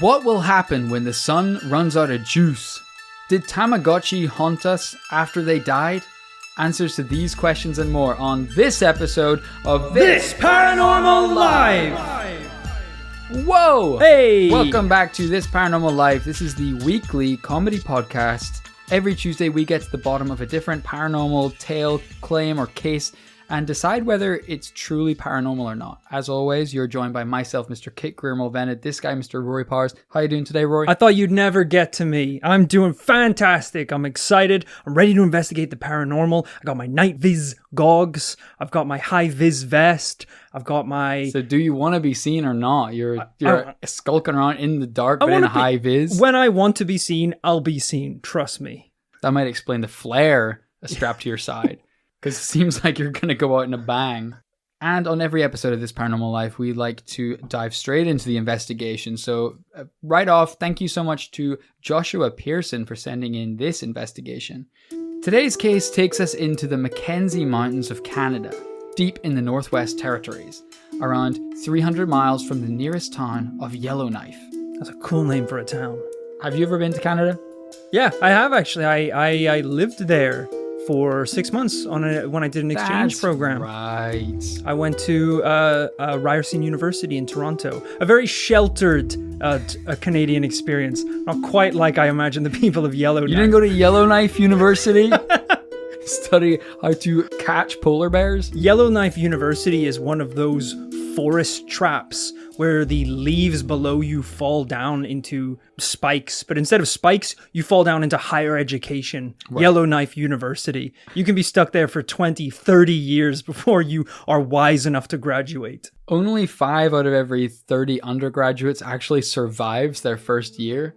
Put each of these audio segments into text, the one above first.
What will happen when the sun runs out of juice? Did Tamagotchi haunt us after they died? Answers to these questions and more on this episode of This Paranormal Live! Whoa! Hey! Welcome back to This Paranormal Live. This is the weekly comedy podcast. Every Tuesday we get to the bottom of a different paranormal tale, claim, or case and decide whether it's truly paranormal or not. As always, you're joined by myself, Mr. Kit Greer-Mulvenna, this guy, Mr. Rory Powers. How you doing today, Rory? I thought you'd never get to me. I'm doing fantastic. I'm excited. I'm ready to investigate the paranormal. I got my night viz goggles. I've got my high vis vest. I've got my... So do you want to be seen or not? You're skulking around in the dark, but in a high vis? When I want to be seen, I'll be seen. Trust me. That might explain the flare strapped to your side. Because it seems like you're going to go out in a bang. And on every episode of This Paranormal Life, we like to dive straight into the investigation. So right off, thank you so much to Joshua Pearson for sending in this investigation. Today's case takes us into the Mackenzie Mountains of Canada, deep in the Northwest Territories, around 300 miles from the nearest town of Yellowknife. That's a cool name for a town. Have you ever been to Canada? Yeah, I have actually. I lived there for 6 months when I did an exchange program. Right. I went to Ryerson University in Toronto. A very sheltered Canadian experience. Not quite like I imagine the people of Yellowknife. You didn't go to Yellowknife University? Study how to catch polar bears? Yellowknife University is one of those forest traps where the leaves below you fall down into spikes, but instead of spikes, you fall down into higher education. Right. Yellowknife University. You can be stuck there for 20, 30 years before you are wise enough to graduate. Only 5 out of every 30 undergraduates actually survives their first year.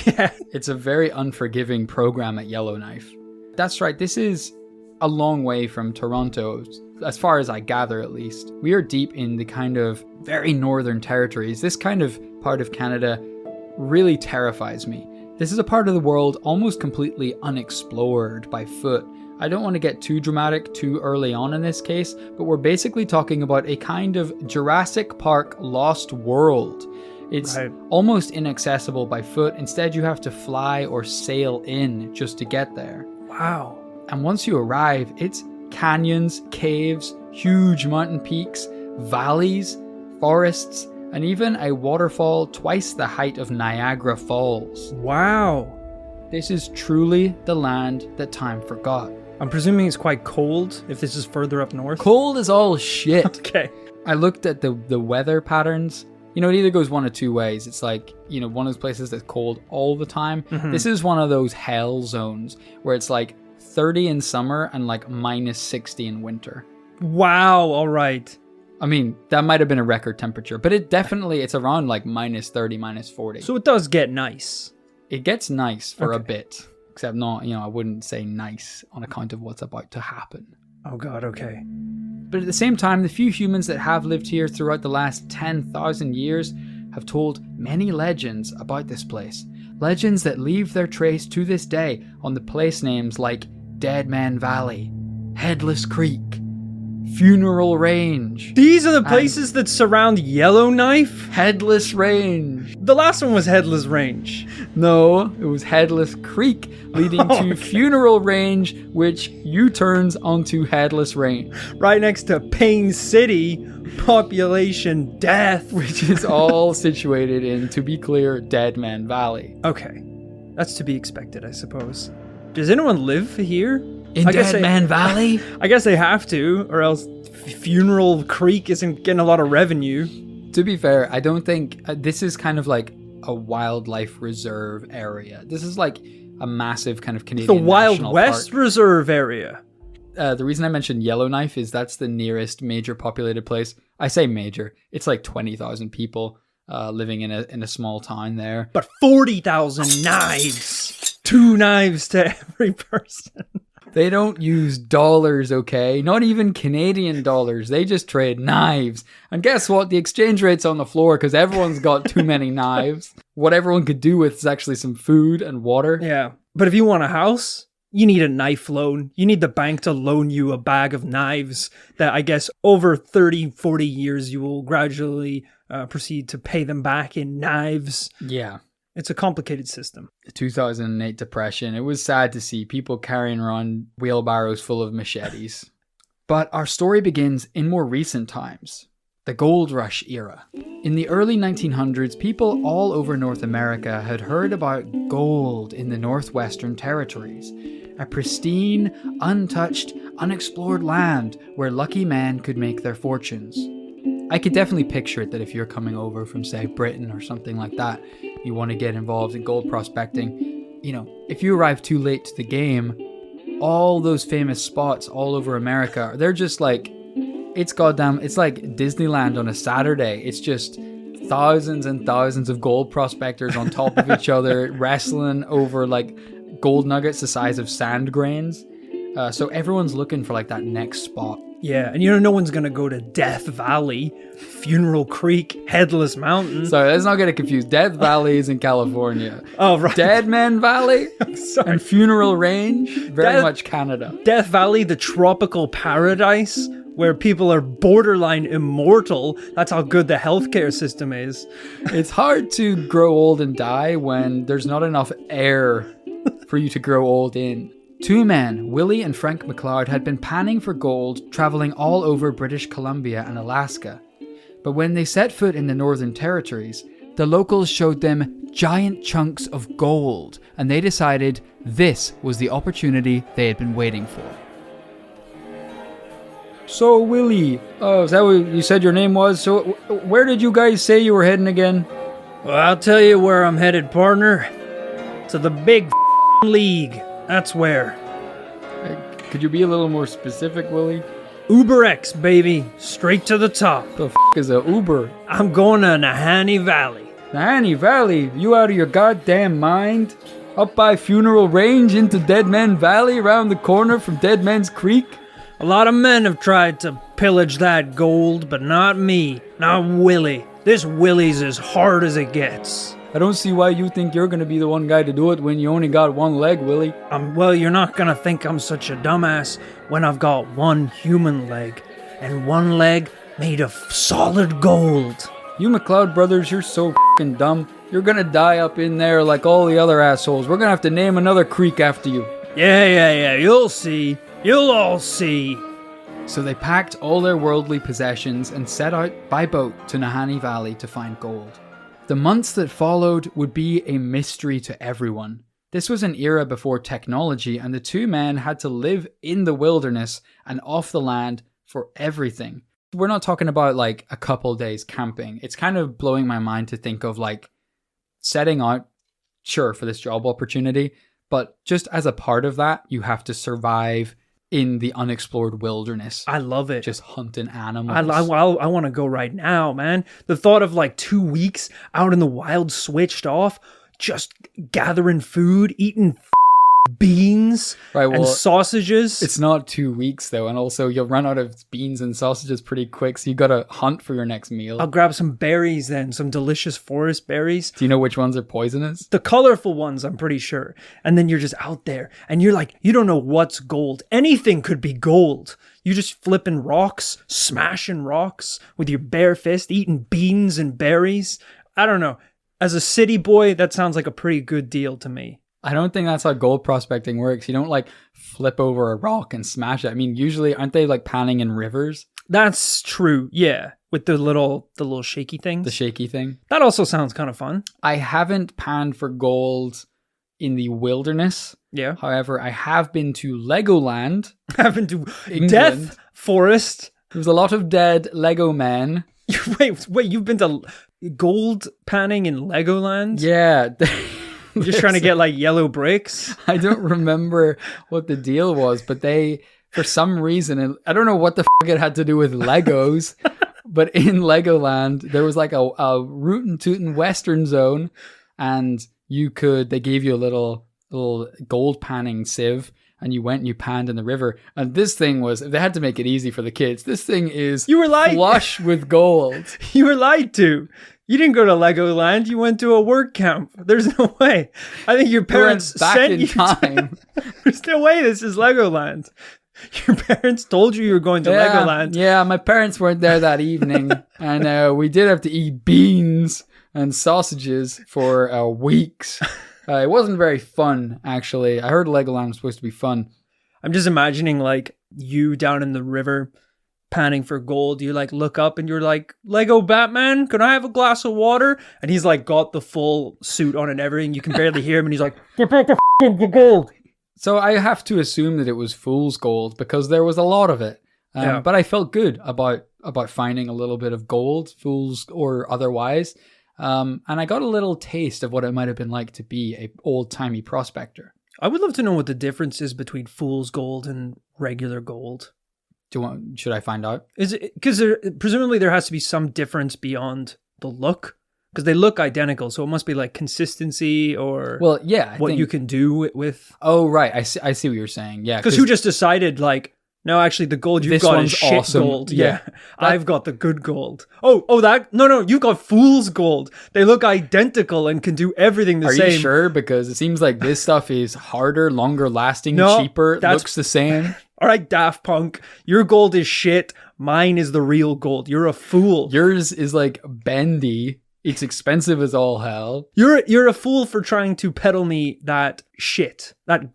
Yeah. It's a very unforgiving program at Yellowknife. That's right, this is a long way from Toronto, as far as I gather at least. We are deep in the kind of very northern territories. This kind of part of Canada really terrifies me. This is a part of the world almost completely unexplored by foot. I don't want to get too dramatic too early on in this case, but we're basically talking about a kind of Jurassic Park lost world. It's almost inaccessible by foot. Instead, you have to fly or sail in just to get there. Wow. And once you arrive, it's canyons, caves, huge mountain peaks, valleys, forests, and even a waterfall twice the height of Niagara Falls. Wow. This is truly the land that time forgot. I'm presuming it's quite cold if this is further up north. Cold is all shit. Okay. I looked at the weather patterns. You know, it either goes one of two ways. It's like, you know, one of those places that's cold all the time. Mm-hmm. This is one of those hell zones where it's like 30 in summer and like minus 60 in winter. Wow, all right. I mean, that might have been a record temperature, but it's around like minus 30, minus 40. So it does get nice. It gets nice for a bit, except not, you know, I wouldn't say nice on account of what's about to happen. Oh God, okay. But at the same time, the few humans that have lived here throughout the last 10,000 years have told many legends about this place. Legends that leave their trace to this day on the place names like Dead Man Valley, Headless Creek, Funeral Range. These are the places that surround Yellowknife? Headless Range. The last one was Headless Range. No, it was Headless Creek, leading to Funeral Range, which U-turns onto Headless Range. Right next to Payne City, population death. Which is all situated in, to be clear, Dead Man Valley. Okay. That's to be expected, I suppose. Does anyone live here? In Dead Man Valley? I guess they have to, or else Funeral Creek isn't getting a lot of revenue. To be fair, I don't think... this is kind of like a wildlife reserve area. This is like a massive kind of Canadian the Wild West park. Reserve area. The reason I mentioned Yellowknife is that's the nearest major populated place. I say major. It's like 20,000 people living in a small town there. But 40,000 knives. 2 knives to every person. They don't use dollars, okay? Not even Canadian dollars. They just trade knives. And guess what? The exchange rate's on the floor because everyone's got too many knives. What everyone could do with is actually some food and water. Yeah. But if you want a house, you need a knife loan. You need the bank to loan you a bag of knives that I guess over 30, 40 years you will gradually proceed to pay them back in knives. Yeah. It's a complicated system. The 2008 depression. It was sad to see people carrying around wheelbarrows full of machetes. But our story begins in more recent times. The Gold Rush era. In the early 1900s, people all over North America had heard about gold in the Northwestern Territories, a pristine, untouched, unexplored land where lucky men could make their fortunes. I could definitely picture it that if you're coming over from, say, Britain or something like that, you want to get involved in gold prospecting, you know, if you arrive too late to the game, all those famous spots all over America, they're just like, it's like Disneyland on a Saturday. It's just thousands and thousands of gold prospectors on top of each other, wrestling over like gold nuggets the size of sand grains. So everyone's looking for like that next spot. Yeah, and you know no one's going to go to Death Valley, Funeral Creek, Headless Mountain. Sorry, let's not get it confused. Death Valley is in California. Oh, right. Dead Man Valley Sorry. and Funeral Range, very much Canada. Death Valley, the tropical paradise where people are borderline immortal. That's how good the healthcare system is. It's hard to grow old and die when there's not enough air for you to grow old in. Two men, Willie and Frank MacLeod, had been panning for gold, traveling all over British Columbia and Alaska. But when they set foot in the Northern Territories, the locals showed them giant chunks of gold, and they decided this was the opportunity they had been waiting for. So, Willie, is that what you said your name was? So, where did you guys say you were heading again? Well, I'll tell you where I'm headed, partner. To the big league. That's where. Could you be a little more specific, Willie? UberX, baby. Straight to the top. The is a Uber? I'm going to Nahanni Valley. Nahanni Valley? You out of your goddamn mind? Up by Funeral Range into Dead Men Valley around the corner from Dead Men's Creek? A lot of men have tried to pillage that gold, but not me. Not Willie. This Willie's as hard as it gets. I don't see why you think you're gonna be the one guy to do it when you only got one leg, Willie. Well, you're not gonna think I'm such a dumbass when I've got one human leg, and one leg made of solid gold. You MacLeod Brothers, you're so f***ing dumb. You're gonna die up in there like all the other assholes. We're gonna have to name another creek after you. Yeah, you'll see. You'll all see. So they packed all their worldly possessions and set out by boat to Nahanni Valley to find gold. The months that followed would be a mystery to everyone. This was an era before technology, and the two men had to live in the wilderness and off the land for everything. We're not talking about like a couple days camping. It's kind of blowing my mind to think of like setting out, sure, for this job opportunity, but just as a part of that, you have to survive in the unexplored wilderness. I love it. Just hunting animals. I want to go right now, man. The thought of like 2 weeks out in the wild, switched off, just gathering food, eating beans and sausages. It's not 2 weeks though, and also you'll run out of beans and sausages pretty quick, so you gotta hunt for your next meal. I'll grab some berries then, some delicious forest berries. Do you know which ones are poisonous? The colorful ones, I'm pretty sure. And then you're just out there, and you're like, you don't know what's gold. Anything could be gold. You just flipping rocks, smashing rocks with your bare fist, eating beans and berries. I don't know. As a city boy, that sounds like a pretty good deal to me. I don't think that's how gold prospecting works. You don't like flip over a rock and smash it. I mean, usually aren't they like panning in rivers? That's true. Yeah. With the little shaky things. The shaky thing. That also sounds kind of fun. I haven't panned for gold in the wilderness. Yeah. However, I have been to Legoland. I've been to England. Death Forest. There's a lot of dead Lego men. Wait, you've been to gold panning in Legoland? Yeah. You're just trying to get like yellow bricks? I don't remember what the deal was, but they, for some reason, I don't know what the it had to do with Legos, but in Legoland, there was like a rootin' tootin' western zone, and they gave you a little gold panning sieve, and you went and you panned in the river. And this thing they had to make it easy for the kids. This thing is flush with gold. You were lied to. You didn't go to Legoland. You went to a work camp. There's no way. I think your parents back sent in you. time. There's no way this is Legoland. Your parents told you were going to Legoland. Yeah, my parents weren't there that evening. And we did have to eat beans and sausages for weeks. It wasn't very fun, actually. I heard Legoland was supposed to be fun. I'm just imagining like you down in the river panning for gold. You like look up and you're like, Lego Batman, can I have a glass of water? And he's like got the full suit on and everything. You can barely hear him and he's like, get back the gold. So I have to assume that it was fool's gold because there was a lot of it. But I felt good about finding a little bit of gold, fool's or otherwise. And I got a little taste of what it might have been like to be a old-timey prospector. I would love to know what the difference is between fool's gold and regular gold. Should I find out? Is it because presumably there has to be some difference beyond the look? Because they look identical, so it must be like consistency or what you can do with. Oh, right. I see what you're saying. Yeah. Because who just decided like, no, actually the gold you've got is shit awesome. Gold. Yeah. I've got the good gold. No, you've got fool's gold. They look identical and can do everything the same. Are you sure? Because it seems like this stuff is harder, longer lasting, cheaper, looks the same. All right, Daft Punk, your gold is shit. Mine is the real gold. You're a fool. Yours is like bendy. It's expensive as all hell. You're a fool for trying to peddle me that shit. That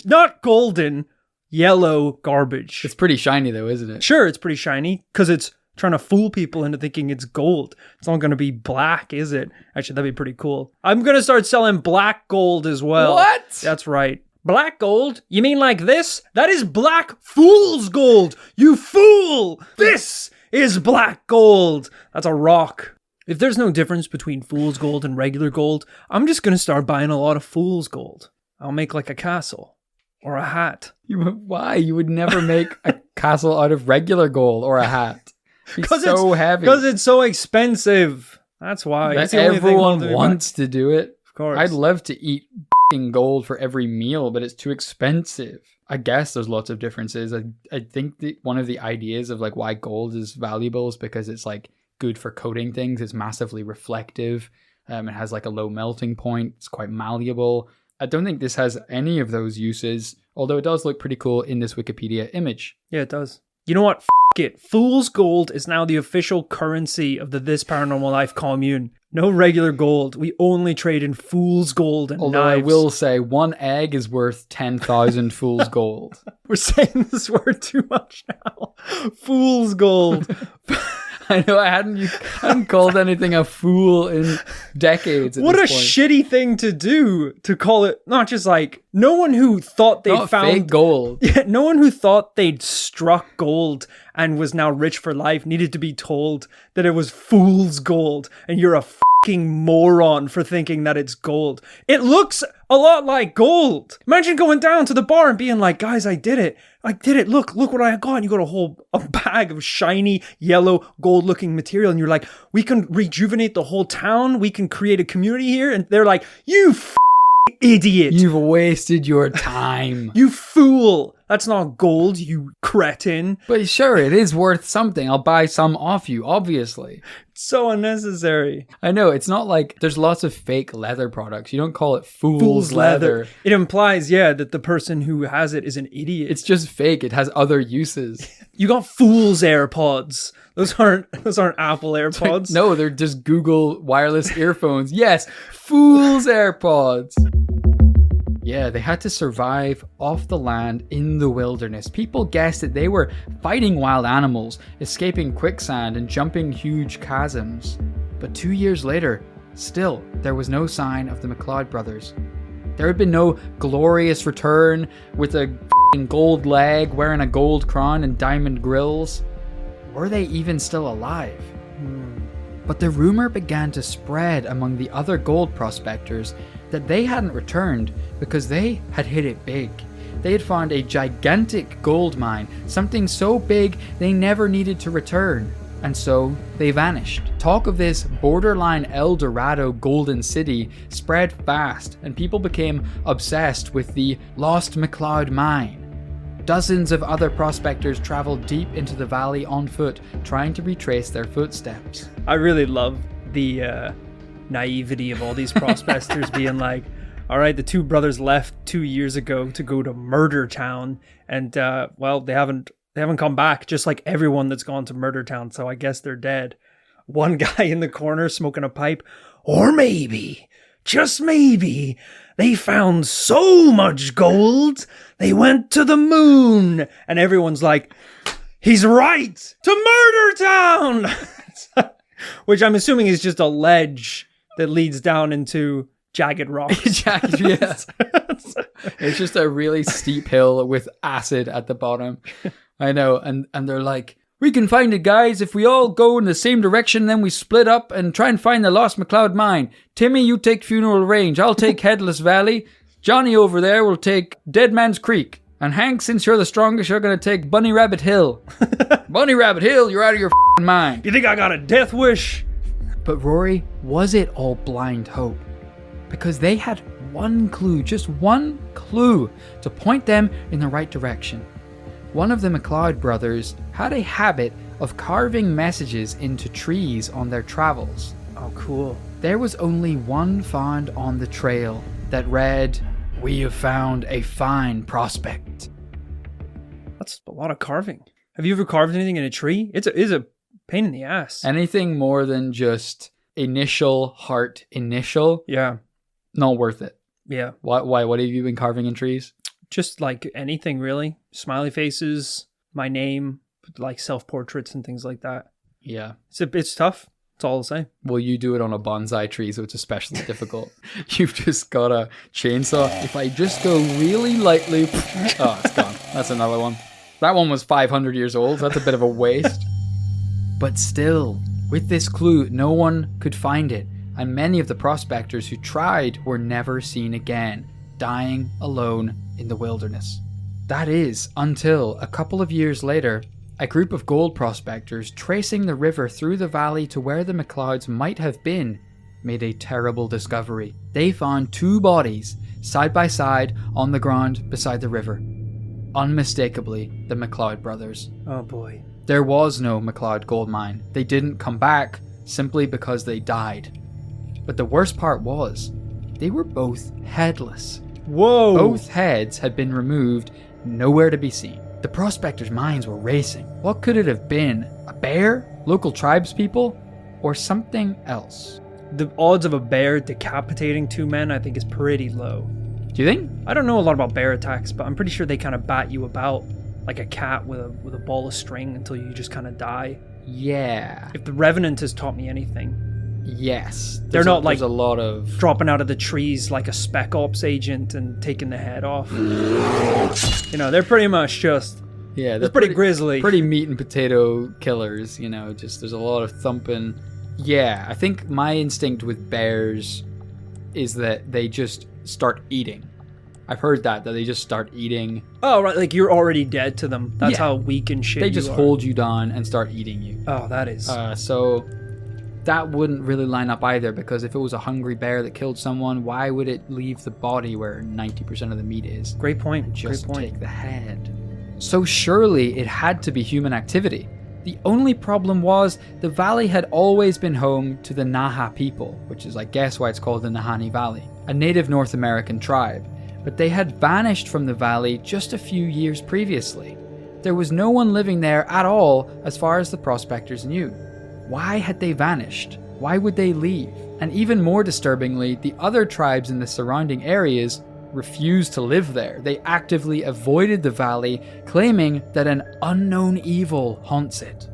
not golden, yellow garbage. It's pretty shiny though, isn't it? Sure, it's pretty shiny because it's trying to fool people into thinking it's gold. It's not going to be black, is it? Actually, that'd be pretty cool. I'm going to start selling black gold as well. What? That's right. Black gold? You mean like this? That is black fool's gold. You fool! This is black gold. That's a rock. If there's no difference between fool's gold and regular gold, I'm just going to start buying a lot of fool's gold. I'll make like a castle or a hat. Why? You would never make a castle out of regular gold or a hat. It's so heavy. Because it's so expensive. That's why. Everyone wants to do it. Of course. I'd love to eat gold for every meal, but it's too expensive. I guess there's lots of differences. I think that one of the ideas of like why gold is valuable is because it's like good for coating things. It's massively reflective. It has like a low melting point. It's quite malleable. I don't think this has any of those uses, although it does look pretty cool in this Wikipedia image. Yeah, it does. You know what? F*** it. Fool's gold is now the official currency of the This Paranormal Life commune. No regular gold. We only trade in fool's gold and although knives. I will say one egg is worth 10,000 fool's gold. We're saying this word too much now. Fool's gold. I know I hadn't called anything a fool in decades. What a shitty thing to do, to call it not just like no one who thought they found fake gold. Yeah, no one who thought they'd struck gold and was now rich for life needed to be told that it was fool's gold and you're a fucking moron for thinking that it's gold. It looks a lot like gold. Imagine going down to the bar and being like, guys, I did it. Look what I got. And you got a bag of shiny yellow gold looking material. And you're like, we can rejuvenate the whole town. We can create a community here. And they're like, you idiot. You've wasted your time. You fool. That's not gold, you cretin. But sure, it is worth something. I'll buy some off you, obviously. So unnecessary. I know, it's not like there's lots of fake leather products. You don't call it fool's leather. It implies, that the person who has it is an idiot. It's just fake. It has other uses. You got fool's AirPods. Those aren't Apple AirPods. No, they're just Google wireless earphones. Yes, fool's AirPods. Yeah, they had to survive off the land in the wilderness. People guessed that they were fighting wild animals, escaping quicksand, and jumping huge chasms. But 2 years later, still, there was no sign of the MacLeod brothers. There had been no glorious return with a f***ing gold leg, wearing a gold crown and diamond grills. Were they even still alive? But the rumor began to spread among the other gold prospectors that they hadn't returned because they had hit it big. They had found a gigantic gold mine, something so big they never needed to return, and so they vanished. Talk of this borderline El Dorado golden city spread fast, and people became obsessed with the lost MacLeod mine. Dozens of other prospectors traveled deep into the valley on foot, trying to retrace their footsteps. I really love the naivety of all these prospectors being like, all right, the two brothers left 2 years ago to go to Murder Town, and well, they haven't come back, just like everyone that's gone to Murder Town, so I guess they're dead. One guy in the corner smoking a pipe. Or maybe, just maybe, they found so much gold, they went to the moon. And everyone's like, he's right, to Murder Town! Which I'm assuming is just a ledge that leads down into jagged rocks. Yeah. It's just a really steep hill with acid at the bottom. I know. And they're like, we can find it, guys, if we all go in the same direction, then we split up and try and find the lost MacLeod mine. Timmy, you take Funeral Range. I'll take Headless Valley. Johnny over there will take Dead Man's Creek. And Hank, since you're the strongest, you're going to take Bunny Rabbit Hill. Bunny Rabbit Hill, you're out of your mind. You think I got a death wish? But Rory, was it all blind hope? Because they had one clue, just one clue, to point them in the right direction. One of the MacLeod brothers had a habit of carving messages into trees on their travels. Oh, cool. There was only one found on the trail that read, "We have found a fine prospect." That's a lot of carving. Have you ever carved anything in a tree? It's a pain in the ass. Anything more than just initial, heart, initial, Yeah. not worth it. Yeah. Why? What have you been carving in trees? Just like anything, really. Smiley faces, my name, like self-portraits and things like that. Yeah. It's tough. That's all I'll say. Well, you do it on a bonsai tree, so it's especially difficult. You've just got a chainsaw. If I just go really lightly... Oh, it's gone. That's another one. That one was 500 years old. That's a bit of a waste. But still, with this clue, no one could find it. And many of the prospectors who tried were never seen again, dying alone in the wilderness. That is, until a couple of years later, a group of gold prospectors tracing the river through the valley to where the MacLeods might have been made a terrible discovery. They found two bodies side by side on the ground beside the river. Unmistakably, the MacLeod brothers. Oh boy. There was no MacLeod gold mine. They didn't come back simply because they died. But the worst part was, they were both headless. Whoa! Both heads had been removed, nowhere to be seen. The prospectors' minds were racing. What could it have been? A bear? Local tribespeople? Or something else? The odds of a bear decapitating two men, I think, is pretty low. Do you think? I don't know a lot about bear attacks, but I'm pretty sure they kind of bat you about like a cat with a ball of string until you just kind of die. Yeah. If the Revenant has taught me anything. Yes. They're not like there's a lot of dropping out of the trees like a spec ops agent and taking the head off. You know, they're pretty much just... Yeah, they're pretty grisly. Pretty meat and potato killers, you know, just there's a lot of thumping. Yeah, I think my instinct with bears is that they just start eating. I've heard that they just start eating. Oh, right, like you're already dead to them. That's how weak and shit they just you are. hold you down and start eating you. Oh, that is... So that wouldn't really line up either, because if it was a hungry bear that killed someone, why would it leave the body where 90% of the meat is? Great point. And just Great point. take the head. So surely it had to be human activity. The only problem was the valley had always been home to the Naha people, which is I guess why it's called the Nahanni Valley, a native North American tribe. But they had vanished from the valley just a few years previously. There was no one living there at all as far as the prospectors knew. Why had they vanished? Why would they leave? And even more disturbingly, the other tribes in the surrounding areas refused to live there. They actively avoided the valley, claiming that an unknown evil haunts it.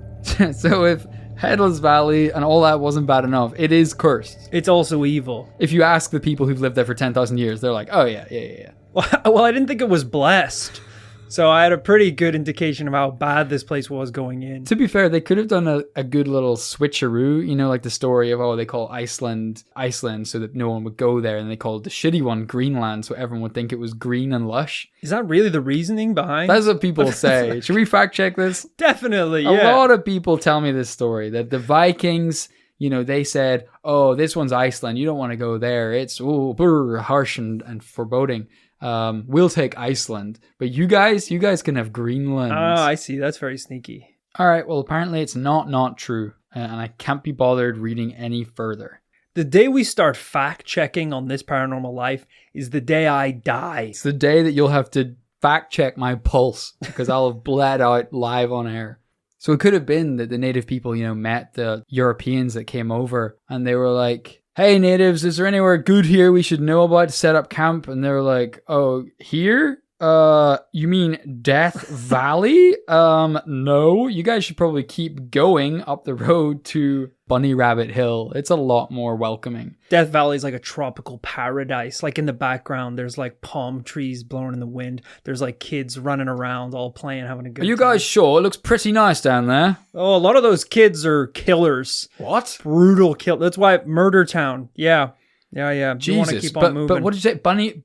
So if Headless Valley and all that wasn't bad enough, it is cursed. It's also evil. If you ask the people who've lived there for 10,000 years, they're like, oh yeah. Well, I didn't think it was blessed. So I had a pretty good indication of how bad this place was going in. To be fair, they could have done a good little switcheroo, you know, like the story of, they call Iceland so that no one would go there, and they called the shitty one Greenland so everyone would think it was green and lush. Is that really the reasoning behind? That's what people say. Should we fact check this? Definitely, yeah. A lot of people tell me this story, that the Vikings, you know, they said, oh, this one's Iceland, you don't want to go there. It's harsh and foreboding. We'll take Iceland, but you guys can have Greenland. Oh, I see. That's very sneaky. All right, well, apparently it's not true, and I can't be bothered reading any further. The day we start fact-checking on This Paranormal Life is the day I die. It's the day that you'll have to fact-check my pulse, because I'll have bled out live on air. So it could have been that the native people, met the Europeans that came over, and they were like, hey, natives, is there anywhere good here we should know about to set up camp? And they were like, oh, here? You mean Death Valley? No, you guys should probably keep going up the road to Bunny Rabbit Hill. It's a lot more welcoming. Death Valley is like a tropical paradise. Like in the background, there's like palm trees blowing in the wind. There's like kids running around, all playing, having a good time. Are you guys sure? It looks pretty nice down there. Oh, a lot of those kids are killers. What? Brutal kill. That's why Murder Town. Yeah. Jesus, you want to keep on moving. But what did you say?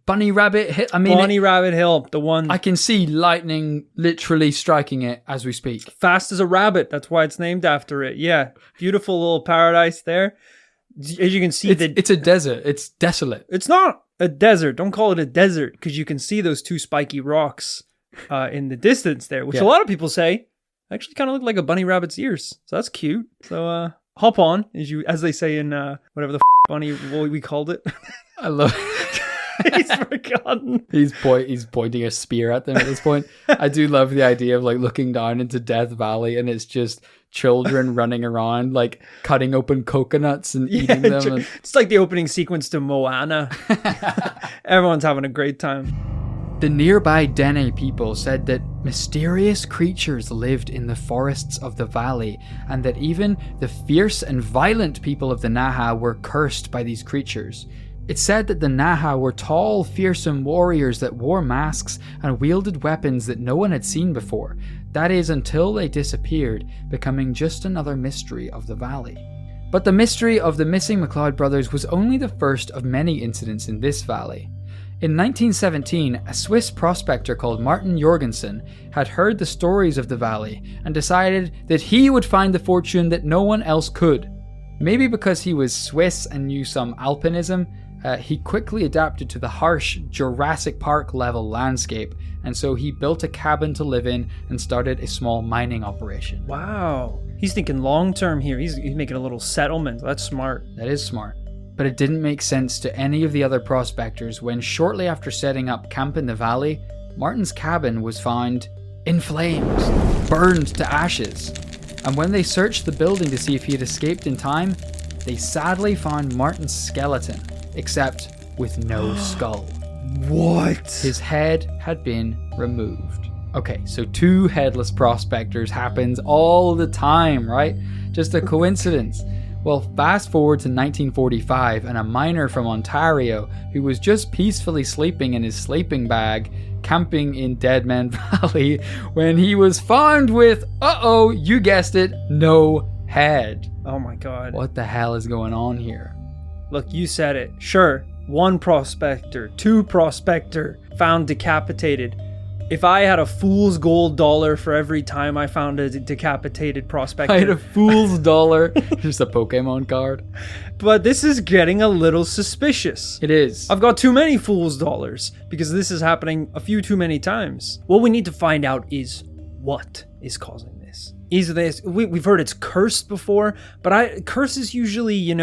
Bunny Rabbit Hill? I mean, Bunny Rabbit Hill, the one. I can see lightning literally striking it as we speak. Fast as a rabbit. That's why it's named after it. Yeah. Beautiful little paradise there. As you can see, it's a desert. It's desolate. It's not a desert. Don't call it a desert, because you can see those two spiky rocks in the distance there, which a lot of people say actually kind of look like a bunny rabbit's ears. So that's cute. So hop on, as they say in whatever the bunny we called it. I love He's forgotten. He's pointing a spear at them at this point. I do love the idea of like looking down into Death Valley and it's just children running around like cutting open coconuts and eating them. It's like the opening sequence to Moana. Everyone's having a great time. The nearby Dene people said that mysterious creatures lived in the forests of the valley, and that even the fierce and violent people of the Naha were cursed by these creatures. It said that the Naha were tall, fearsome warriors that wore masks and wielded weapons that no one had seen before. That is, until they disappeared, becoming just another mystery of the valley. But the mystery of the missing MacLeod brothers was only the first of many incidents in this valley. In 1917, a Swiss prospector called Martin Jorgensen had heard the stories of the valley and decided that he would find the fortune that no one else could. Maybe because he was Swiss and knew some alpinism, he quickly adapted to the harsh Jurassic Park level landscape, and so he built a cabin to live in and started a small mining operation. Wow. He's thinking long term here. He's making a little settlement. That's smart. That is smart. But it didn't make sense to any of the other prospectors when shortly after setting up camp in the valley, Martin's cabin was found in flames, burned to ashes. And when they searched the building to see if he had escaped in time, they sadly found Martin's skeleton, except with no skull. What? His head had been removed. Okay, so 2 headless prospectors happens all the time, right? Just a coincidence. Well, fast forward to 1945 and a miner from Ontario who was just peacefully sleeping in his sleeping bag, camping in Dead Man Valley, when he was found with, you guessed it, no head. Oh my god. What the hell is going on here? Look, you said it. Sure, 1 prospector, 2 prospector found decapitated. If I had a fool's gold dollar for every time I found a decapitated prospector. I had a fool's dollar. Just a Pokemon card. But this is getting a little suspicious. It is. I've got too many fool's dollars because this is happening a few too many times. What we need to find out is what is causing this. Is this, we've heard it's cursed before, but curses usually,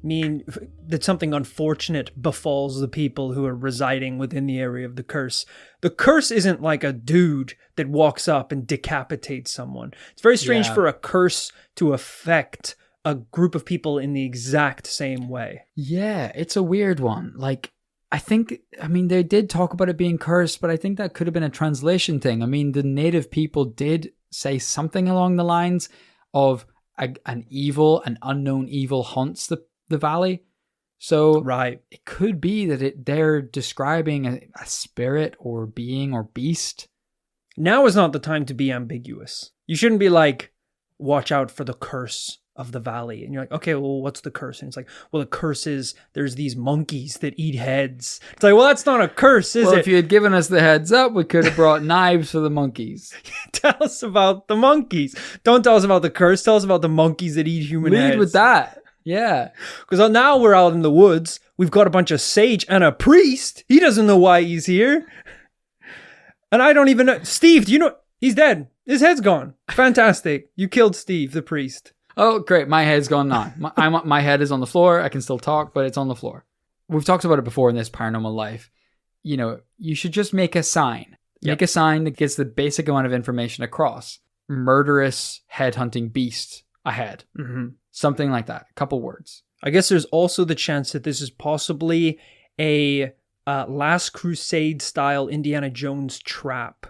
mean that something unfortunate befalls the people who are residing within the area of the curse. The curse isn't like a dude that walks up and decapitates someone. It's very strange for a curse to affect a group of people in the exact same way. Yeah, it's a weird one. Like, they did talk about it being cursed, but I think that could have been a translation thing. I mean, the native people did say something along the lines of an unknown evil haunts the valley. So right, it could be that they're describing a spirit or being or beast. Now is not the time to be ambiguous. You shouldn't be like, watch out for the curse of the valley. And you're like, okay, well, what's the curse? And it's like, well, the curse is there's these monkeys that eat heads. It's like, well, that's not a curse, is it? Well, if you had given us the heads up, we could have brought knives for the monkeys. Tell us about the monkeys. Don't tell us about the curse. Tell us about the monkeys that eat human heads. Lead with that. Yeah. Because now we're out in the woods. We've got a bunch of sage and a priest. He doesn't know why he's here. And I don't even know. Steve, do you know? He's dead. His head's gone. Fantastic. You killed Steve, the priest. Oh, great. My head's gone now. My head is on the floor. I can still talk, but it's on the floor. We've talked about it before in this Paranormal Life. You know, you should just make a sign. Yep. Make a sign that gets the basic amount of information across. Murderous head-hunting beast ahead. Mm-hmm. Something like that. A couple words. I guess there's also the chance that this is possibly a Last Crusade-style Indiana Jones trap.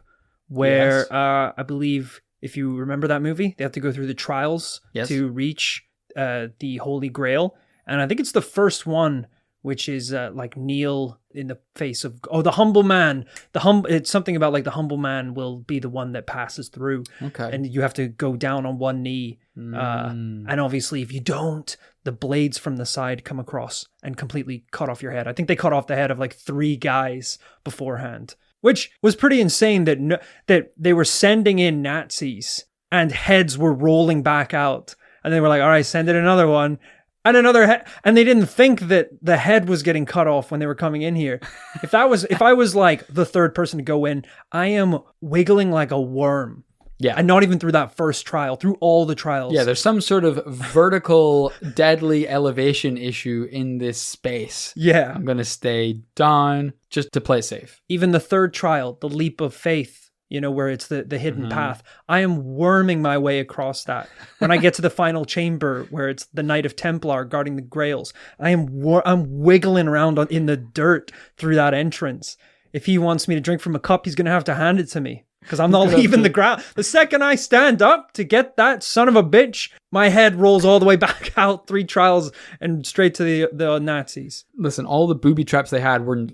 Where Yes. I believe, if you remember that movie, they have to go through the trials to reach the Holy Grail. And I think it's the first one, which is like kneel in the face of the humble man. It's something about like the humble man will be the one that passes through. Okay. And you have to go down on one knee. And obviously, if you don't, the blades from the side come across and completely cut off your head. I think they cut off the head of like 3 guys beforehand. Which was pretty insane that they were sending in Nazis and heads were rolling back out. And they were like, all right, send in another one and another head. And they didn't think that the head was getting cut off when they were coming in here. If I was like the third person to go in, I am wiggling like a worm. Yeah. And not even through that first trial, through all the trials. Yeah, there's some sort of vertical deadly elevation issue in this space. Yeah. I'm going to stay down just to play it safe. Even the third trial, the leap of faith, you know, where it's the hidden path. I am worming my way across that. When I get to the final chamber where it's the Knight of Templar guarding the grails, I'm wiggling around in the dirt through that entrance. If he wants me to drink from a cup, he's going to have to hand it to me. Because I'm not leaving the ground. The second I stand up to get that son of a bitch, my head rolls all the way back out 3 trials and straight to the Nazis. Listen, all the booby traps they had were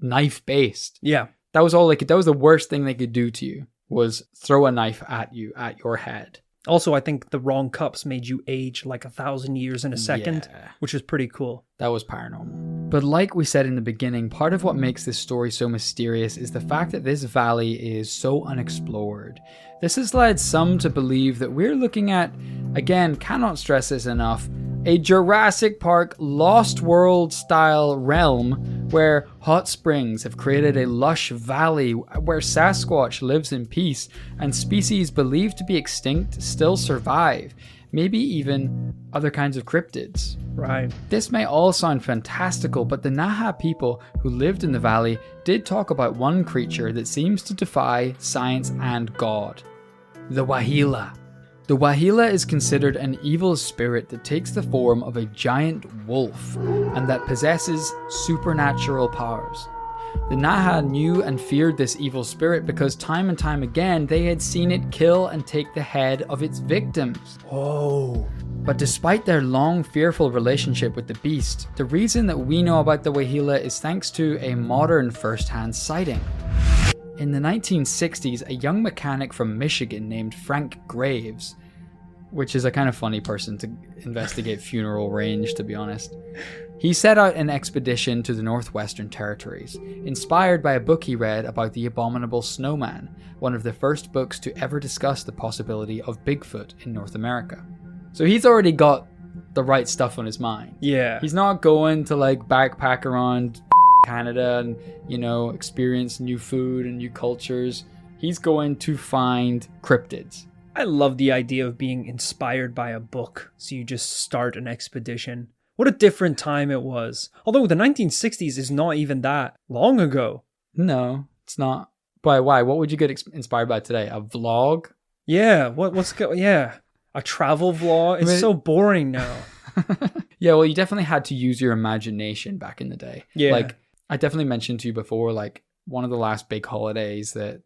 knife based. Yeah. That was the worst thing they could do to you, was throw a knife at you, at your head. Also, I think the wrong cups made you age like 1,000 years in a second, which is pretty cool. That was paranormal. But like we said in the beginning, part of what makes this story so mysterious is the fact that this valley is so unexplored. This has led some to believe that we're looking at, again, cannot stress this enough, a Jurassic Park Lost World style realm where hot springs have created a lush valley where Sasquatch lives in peace and species believed to be extinct still survive, maybe even other kinds of cryptids. Right. This may all sound fantastical, but the Naha people who lived in the valley did talk about one creature that seems to defy science and God: the Wahgila. The Wahgila is considered an evil spirit that takes the form of a giant wolf and that possesses supernatural powers. The Naha knew and feared this evil spirit because time and time again they had seen it kill and take the head of its victims. Oh. But despite their long, fearful relationship with the beast, the reason that we know about the Wahgila is thanks to a modern first-hand sighting. In the 1960s, a young mechanic from Michigan named Frank Graves, which is a kind of funny person to investigate funeral range, to be honest, he set out an expedition to the Northwestern Territories, inspired by a book he read about the abominable snowman, one of the first books to ever discuss the possibility of Bigfoot in North America. So he's already got the right stuff on his mind. Yeah. He's not going to like backpack around Canada and, you know, experience new food and new cultures. He's going to find cryptids. I love the idea of being inspired by a book, so you just start an expedition. What a different time it was. Although the 1960s is not even that long ago. No, it's not. Why? What would you get inspired by today? A vlog? Yeah, yeah. A travel vlog? It's so boring now. Yeah, well, you definitely had to use your imagination back in the day. Yeah. Like, I definitely mentioned to you before, like, one of the last big holidays that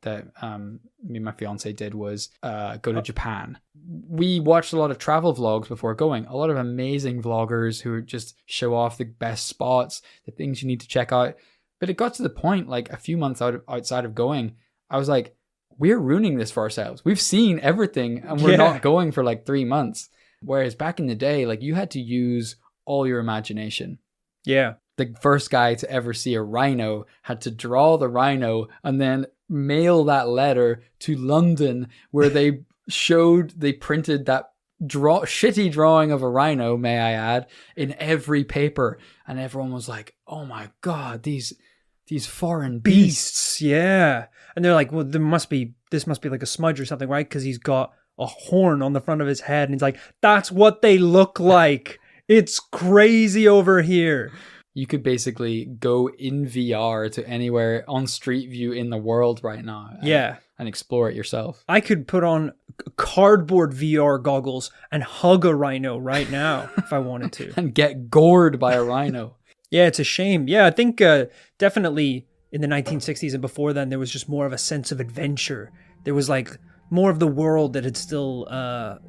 me and my fiance did was go to Japan. We watched a lot of travel vlogs before going. A lot of amazing vloggers who just show off the best spots, the things you need to check out. But it got to the point, like a few months outside of going, I was like, we're ruining this for ourselves. We've seen everything and we're not going for like 3 months. Whereas back in the day, like you had to use all your imagination. Yeah. The first guy to ever see a rhino had to draw the rhino and then mail that letter to London, where they printed that shitty drawing of a rhino, may I add, in every paper. And everyone was like, oh my God, these foreign beasts. Yeah. And they're like, well, there must be this must be like a smudge or something, right? Because he's got a horn on the front of his head, and he's like, that's what they look like. It's crazy over here. You could basically go in VR to anywhere on Street View in the world right now. And explore it yourself. I could put on cardboard VR goggles and hug a rhino right now if I wanted to. And get gored by a rhino. Yeah, it's a shame. Yeah, I think definitely in the 1960s and before then, there was just more of a sense of adventure. There was like more of the world that had still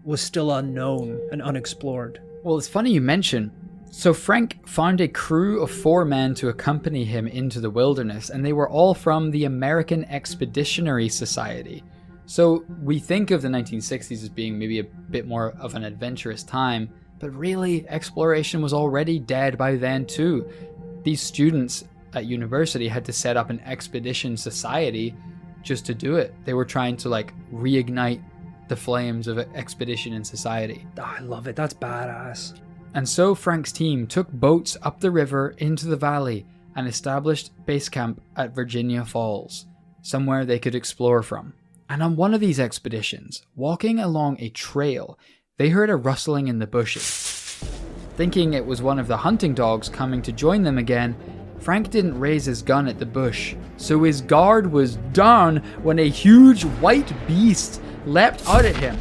was still unknown and unexplored. Well, it's funny you mention. So Frank found a crew of 4 men to accompany him into the wilderness, and they were all from the American Expeditionary Society. So we think of the 1960s as being maybe a bit more of an adventurous time, but really exploration was already dead by then too. These students at university had to set up an expedition society just to do it. They were trying to like reignite the flames of expedition in society. Oh, I love it. That's badass. And so Frank's team took boats up the river into the valley and established base camp at Virginia Falls, somewhere they could explore from. And on one of these expeditions, walking along a trail, they heard a rustling in the bushes. Thinking it was one of the hunting dogs coming to join them again, Frank didn't raise his gun at the bush, so his guard was down when a huge white beast leapt out at him.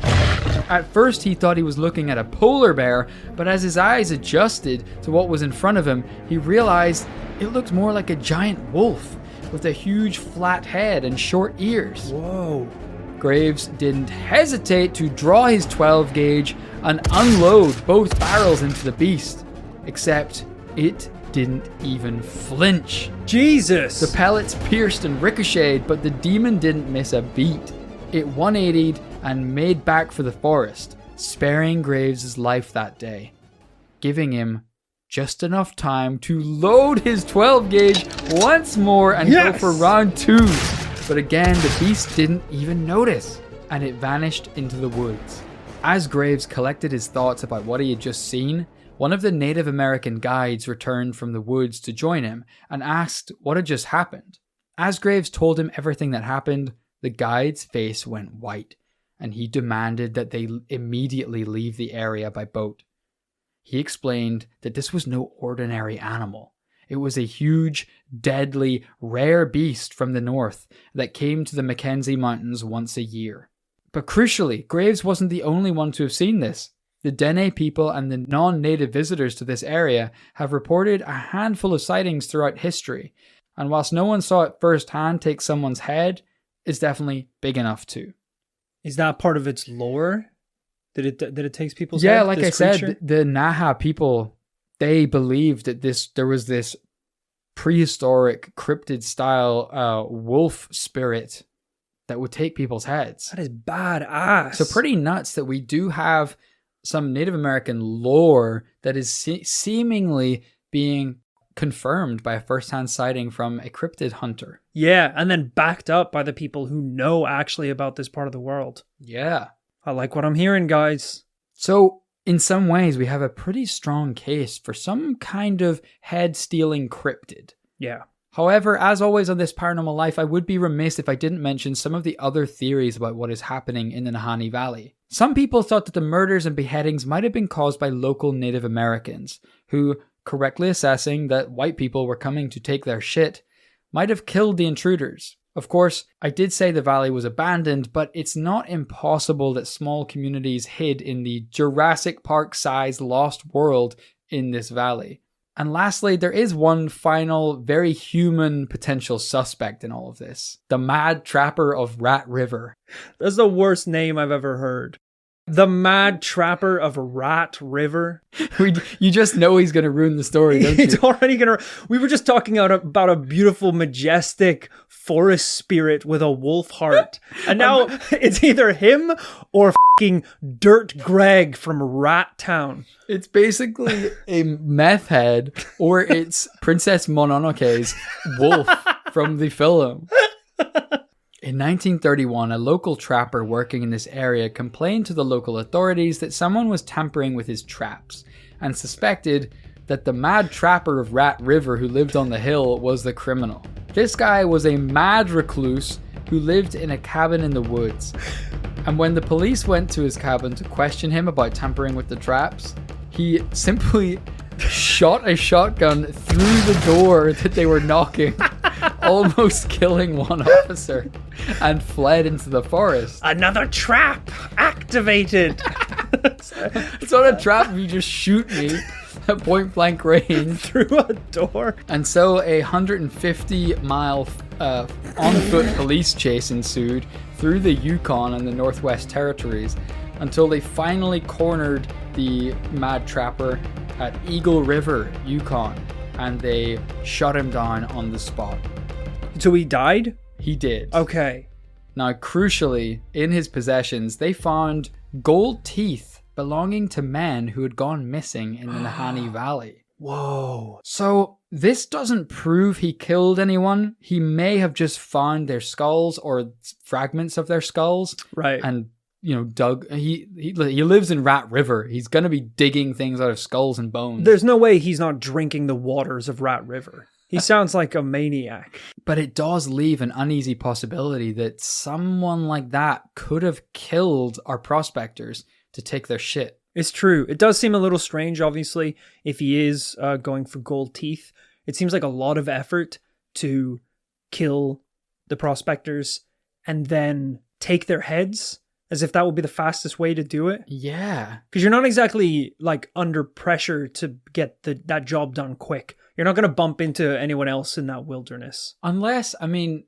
At first he thought he was looking at a polar bear, but as his eyes adjusted to what was in front of him, he realized it looked more like a giant wolf with a huge flat head and short ears. Whoa. Graves didn't hesitate to draw his 12 gauge and unload both barrels into the beast, except it didn't even flinch. Jesus! The pellets pierced and ricocheted, but the demon didn't miss a beat. It 180'd and made back for the forest, sparing Graves' life that day, giving him just enough time to load his 12 gauge once more and go for round 2. But again, the beast didn't even notice, and it vanished into the woods. As Graves collected his thoughts about what he had just seen, one of the Native American guides returned from the woods to join him and asked what had just happened. As Graves told him everything that happened, the guide's face went white, and he demanded that they immediately leave the area by boat. He explained that this was no ordinary animal. It was a huge, deadly, rare beast from the north that came to the Mackenzie Mountains once a year. But crucially, Graves wasn't the only one to have seen this. The Dene people and the non-native visitors to this area have reported a handful of sightings throughout history, and whilst no one saw it firsthand take someone's head, it's definitely big enough to. Is that part of its lore? That it takes people's head? Yeah, like I said, the Naha people, they believed that there was this prehistoric cryptid style wolf spirit that would take people's heads. That is badass. So pretty nuts that we do have some Native American lore that is seemingly being confirmed by a first-hand sighting from a cryptid hunter. Yeah, and then backed up by the people who know actually about this part of the world. Yeah. I like what I'm hearing, guys. So, in some ways, we have a pretty strong case for some kind of head-stealing cryptid. Yeah. However, as always on this Paranormal Life, I would be remiss if I didn't mention some of the other theories about what is happening in the Nahanni Valley. Some people thought that the murders and beheadings might have been caused by local Native Americans, who, correctly assessing that white people were coming to take their shit, might have killed the intruders. Of course, I did say the valley was abandoned, but it's not impossible that small communities hid in the Jurassic Park-sized lost world in this valley. And lastly, there is one final, very human potential suspect in all of this. The Mad Trapper of Rat River. That's the worst name I've ever heard. The Mad Trapper of Rat River. You just know he's going to ruin the story, don't you? It's already going to... We were just talking about a beautiful, majestic forest spirit with a wolf heart. And now it's either him or f***ing Dirt Greg from Rat Town. It's basically a meth head, or it's Princess Mononoke's wolf from the film. In 1931, a local trapper working in this area complained to the local authorities that someone was tampering with his traps, and suspected that the Mad Trapper of Rat River who lived on the hill was the criminal. This guy was a mad recluse, who lived in a cabin in the woods. And when the police went to his cabin to question him about tampering with the traps, he simply shot a shotgun through the door that they were knocking, almost killing one officer, and fled into the forest. Another trap activated. It's not a trap if you just shoot me at point blank range Through a door. And so a 150-mile on-foot police chase ensued through the Yukon and the Northwest Territories until they finally cornered the mad trapper at Eagle River, Yukon, and they shot him down on the spot. So he died? He did. Okay. Now, crucially, in his possessions, they found gold teeth belonging to men who had gone missing in the Nahanni Valley. Whoa. So this doesn't prove he killed anyone. He may have just found their skulls or fragments of their skulls. Right. And, dug. He lives in Rat River. He's going to be digging things out of skulls and bones. There's no way he's not drinking the waters of Rat River. He sounds like a maniac. But it does leave an uneasy possibility that someone like that could have killed our prospectors to take their shit. It's true. It does seem a little strange, obviously, if he is going for gold teeth. It seems like a lot of effort to kill the prospectors and then take their heads, as if that would be the fastest way to do it. Yeah. Because you're not exactly like under pressure to get that job done quick. You're not going to bump into anyone else in that wilderness. Unless, all right,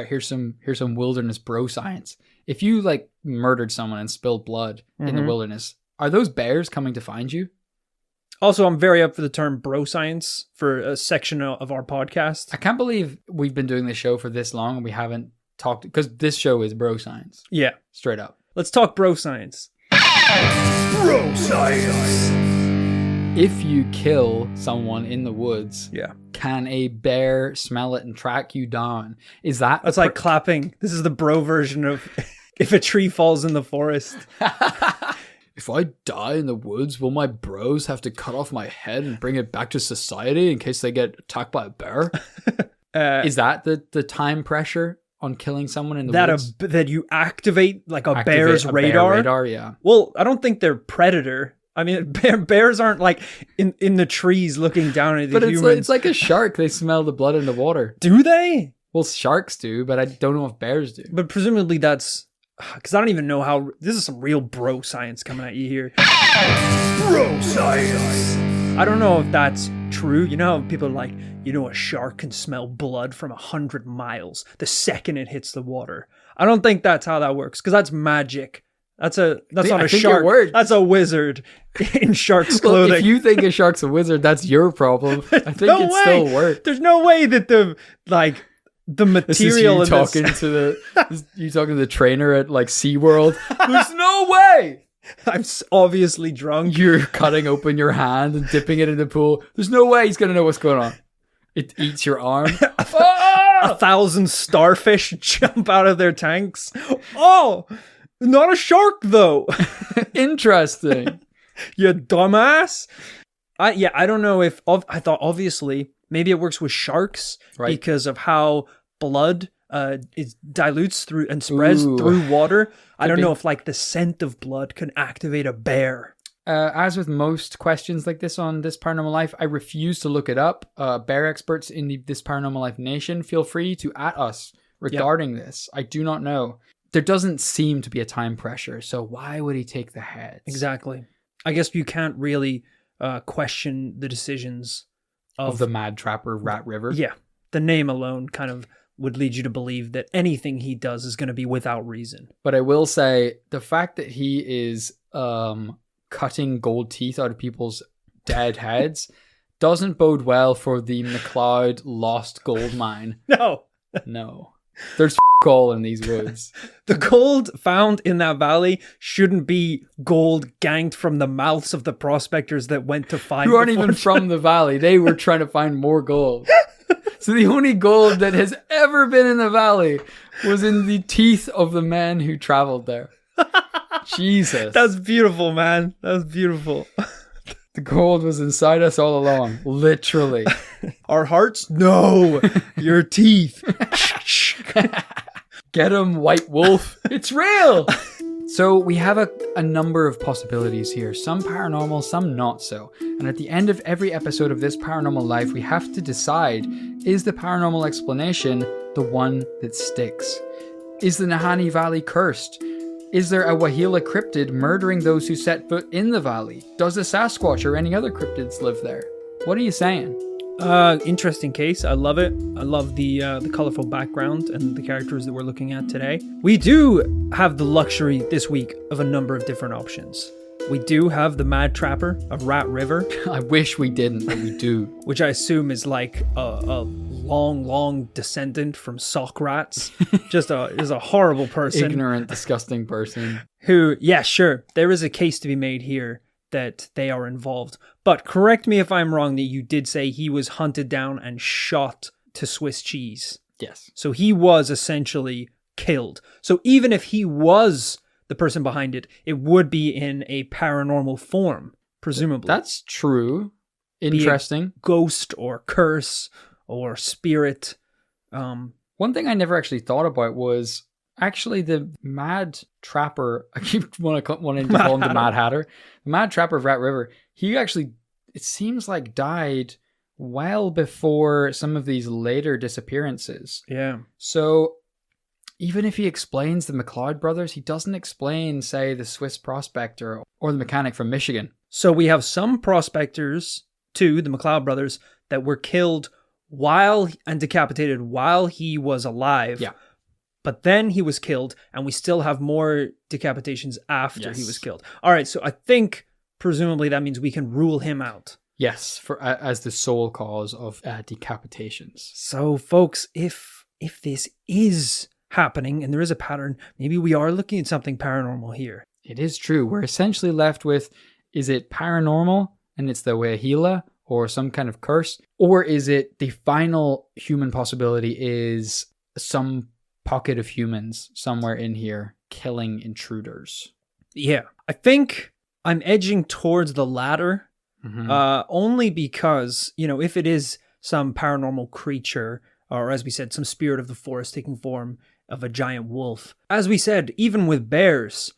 here's some wilderness bro science. If you murdered someone and spilled blood in the wilderness, are those bears coming to find you? Also, I'm very up for the term bro science for a section of our podcast. I can't believe we've been doing this show for this long and we haven't talked, because this show is bro science. Yeah. Straight up. Let's talk bro science. Bro science. If you kill someone in the woods, Yeah. can a bear smell it and track you down? Is that... That's like clapping. This is the bro version of if a tree falls in the forest. If I die in the woods, will my bros have to cut off my head and bring it back to society in case they get attacked by a bear? Is that the time pressure on killing someone in the woods? That you activate a bear's radar? Bear radar, yeah. Well, I don't think they're predator. I mean, bears aren't in the trees looking down at the humans. But it's like a shark. They smell the blood in the water. Do they? Well, sharks do, but I don't know if bears do. But presumably that's... Because I don't even know how... This is some real bro science coming at you here. Bro science. I don't know if that's true. You know how people are like, a shark can smell blood from 100 miles the second it hits the water. I don't think that's how that works, because that's magic. That's not a shark. That's a wizard in shark's clothing. If you think a shark's a wizard, that's your problem. I think it still works. There's no way that the material this is you talking to the trainer at SeaWorld. There's no way. I'm obviously drunk. You're cutting open your hand and dipping it in the pool. There's no way he's gonna know what's going on. It eats your arm. 1,000 starfish jump out of their tanks. Oh, not a shark though. Interesting. You dumbass. I don't know if I thought obviously maybe it works with sharks, right? Because of how blood it dilutes through and spreads through water. I don't know if the scent of blood can activate a bear. As with most questions like this on This Paranormal Life, I refuse to look it up. Bear experts in This Paranormal Life Nation, feel free to at us regarding this. I do not know. There doesn't seem to be a time pressure, so why would he take the heads? Exactly. I guess you can't really question the decisions of the mad trapper Rat River. Yeah. The name alone kind of would lead you to believe that anything he does is going to be without reason. But I will say, the fact that he is cutting gold teeth out of people's dead heads doesn't bode well for the MacLeod lost gold mine. No. There's all in these woods. The gold found in that valley shouldn't be gold ganked from the mouths of the prospectors that went to find. Who aren't even from the valley. They were trying to find more gold. So the only gold that has ever been in the valley was in the teeth of the men who traveled there. Jesus. That's beautiful, man. That's beautiful. The gold was inside us all along. Literally. Our hearts? No. Your teeth. Get him, White Wolf. It's real. So we have a number of possibilities here. Some paranormal, some not so. And at the end of every episode of This Paranormal Life, we have to decide, is the paranormal explanation the one that sticks? Is the Nahanni Valley cursed? Is there a Wahgila cryptid murdering those who set foot in the valley? Does a Sasquatch or any other cryptids live there? What are you saying? Interesting case. I love it. I love the colorful background and the characters that we're looking at today. We do have the luxury this week of a number of different options. We do have the Mad Trapper of Rat River. I wish we didn't, but we do. Which I assume is like a long descendant from sock rats. Just is a horrible person. Ignorant, disgusting person. Who, yeah, sure. There is a case to be made here that they are involved. But correct me if I'm wrong that you did say he was hunted down and shot to Swiss cheese. Yes. So he was essentially killed. So even if he was the person behind it, it would be in a paranormal form, presumably. That's true. Interesting. Ghost or curse or spirit. One thing I never actually thought about was actually the Mad Trapper. I keep wanting to call him the Mad Hatter. The Mad Trapper of Rat River. He actually, it seems like, died well before some of these later disappearances. Yeah. So even if he explains the MacLeod Brothers, he doesn't explain, say, the Swiss prospector or the mechanic from Michigan. So we have some prospectors, too, the MacLeod Brothers, that were killed and decapitated while he was alive. Yeah. But then he was killed, and we still have more decapitations after he was killed. All right, so I think presumably that means we can rule him out. Yes, for as the sole cause of decapitations. So, folks, if this is happening and there is a pattern, maybe we are looking at something paranormal here. It is true. We're essentially left with, is it paranormal and it's the Wahgila or some kind of curse? Or is it the final human possibility is some pocket of humans somewhere in here killing intruders? Yeah, I think I'm edging towards the latter, only because, if it is some paranormal creature, or as we said, some spirit of the forest taking form of a giant wolf. As we said, even with bears,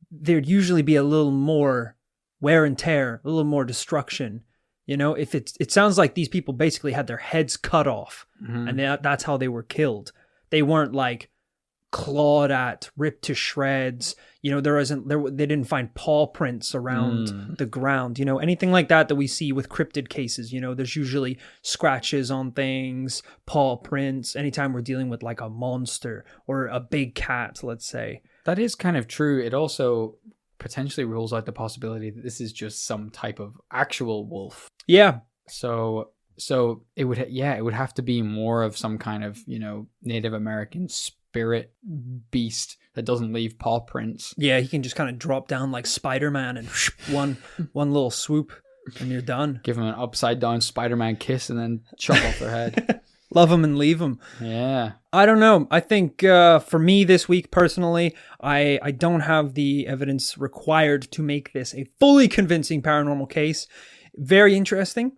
there'd usually be a little more wear and tear, a little more destruction. If it sounds like these people basically had their heads cut off, and that's how they were killed. They weren't like clawed at, ripped to shreds. They didn't find paw prints around the ground. Anything like that we see with cryptid cases. There's usually scratches on things, paw prints. Anytime we're dealing with like a monster or a big cat, let's say. That is kind of true. It also potentially rules out the possibility that this is just some type of actual wolf. Yeah. So it would have to be more of some kind of, Native American spirit beast that doesn't leave paw prints. Yeah, he can just kind of drop down like Spider-Man and one little swoop and you're done. Give him an upside down Spider-Man kiss and then chop off their head. Love him and leave him. Yeah. I don't know. I think for me this week personally, I don't have the evidence required to make this a fully convincing paranormal case. Very interesting,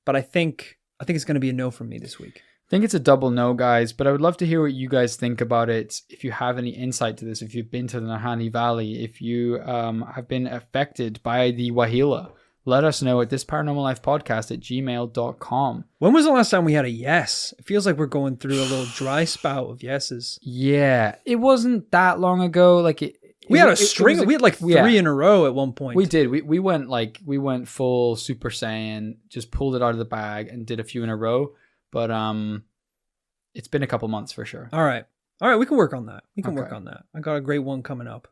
but I think it's going to be a no from me this week. I think it's a double no, guys, but I would love to hear what you guys think about it. If you have any insight to this, if you've been to the Nahanni Valley, if you have been affected by the Wahgila, let us know at thisparanormallifepodcast@gmail.com. When was the last time we had a yes? It feels like we're going through a little dry spout of yeses. Yeah, it wasn't that long ago. We had a string. We had like three in a row at one point. We did. We went full Super Saiyan, just pulled it out of the bag and did a few in a row. But it's been a couple months for sure. All right. We can work on that. Work on that. I got a great one coming up.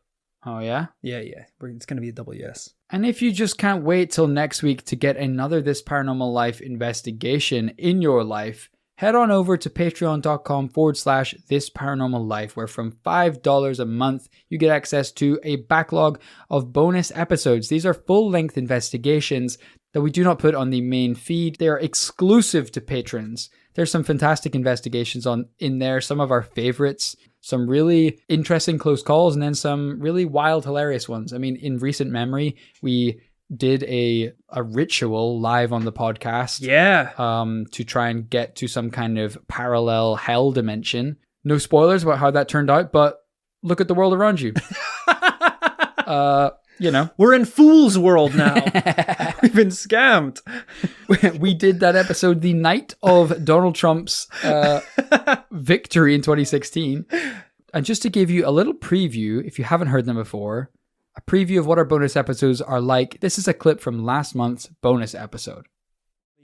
Oh, yeah? Yeah. It's going to be a double yes. And if you just can't wait till next week to get another This Paranormal Life investigation in your life, head on over to patreon.com/This Paranormal Life, where from $5 a month, you get access to a backlog of bonus episodes. These are full-length investigations that we do not put on the main feed. They are exclusive to patrons. There's some fantastic investigations in there, some of our favorites, some really interesting close calls, and then some really wild, hilarious ones. I mean, in recent memory, we did a ritual live on the podcast. Yeah. To try and get to some kind of parallel hell dimension. No spoilers about how that turned out, but look at the world around you. We're in fool's world now. We've been scammed. We did that episode the night of Donald Trump's victory in 2016. And just to give you a little preview, if you haven't heard them before, a preview of what our bonus episodes are like. This is a clip from last month's bonus episode.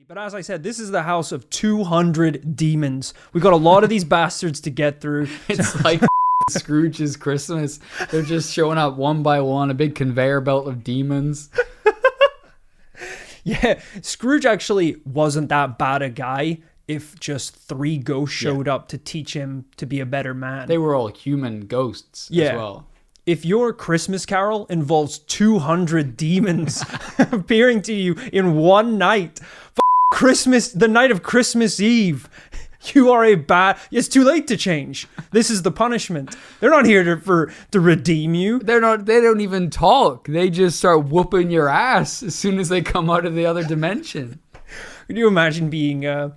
But as I said, this is the house of 200 demons. We got a lot of these bastards to get through. It's like Scrooge's Christmas. They're just showing up one by one, a big conveyor belt of demons. Yeah, Scrooge actually wasn't that bad a guy if just 3 ghosts showed up to teach him to be a better man. They were all human ghosts as well. If your Christmas carol involves 200 demons appearing to you in one night, Christmas, the night of Christmas Eve, you are it's too late to change. This is the punishment. They're not here to redeem you. They don't even talk. They just start whooping your ass as soon as they come out of the other dimension. Can you imagine being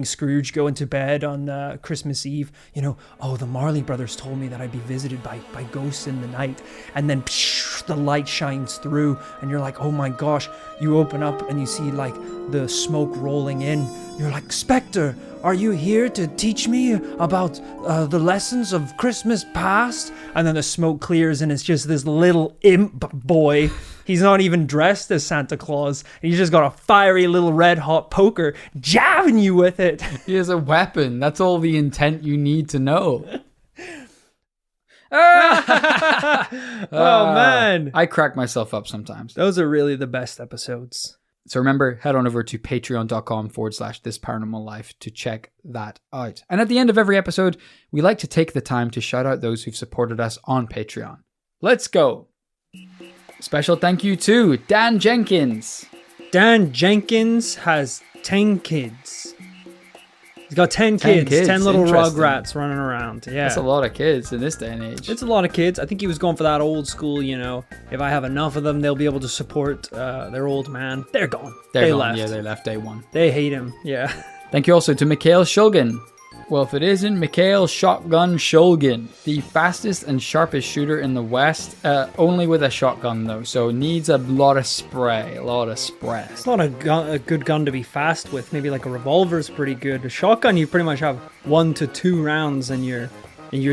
Scrooge, going to bed on Christmas Eve? The Marley Brothers told me that I'd be visited by ghosts in the night. And then the light shines through and you're like, oh my gosh. You open up and you see like the smoke rolling in. You're like, Spectre, are you here to teach me about the lessons of Christmas past? And then the smoke clears and it's just this little imp boy. He's not even dressed as Santa Claus. He's just got a fiery little red hot poker jabbing you with it. He has a weapon. That's all the intent you need to know. Oh, man. I crack myself up sometimes. Those are really the best episodes. So remember, head on over to patreon.com/thisparanormallife to check that out. And at the end of every episode, we like to take the time to shout out those who've supported us on Patreon. Let's go. Special thank you to Dan Jenkins. Dan Jenkins has 10 kids. He's got 10 kids. 10 little rugrats running around. Yeah. That's a lot of kids in this day and age. It's a lot of kids. I think he was going for that old school, if I have enough of them, they'll be able to support their old man. They're gone. They left. Yeah, they left day one. They hate him. Yeah. Thank you also to Mikhail Shulgin. Well, if it isn't Mikhail Shotgun Shulgin, the fastest and sharpest shooter in the West, only with a shotgun though, so needs a lot of spray, It's not a good gun to be fast with. Maybe like a revolver's pretty good. A shotgun, you pretty much have 1 to 2 rounds and you're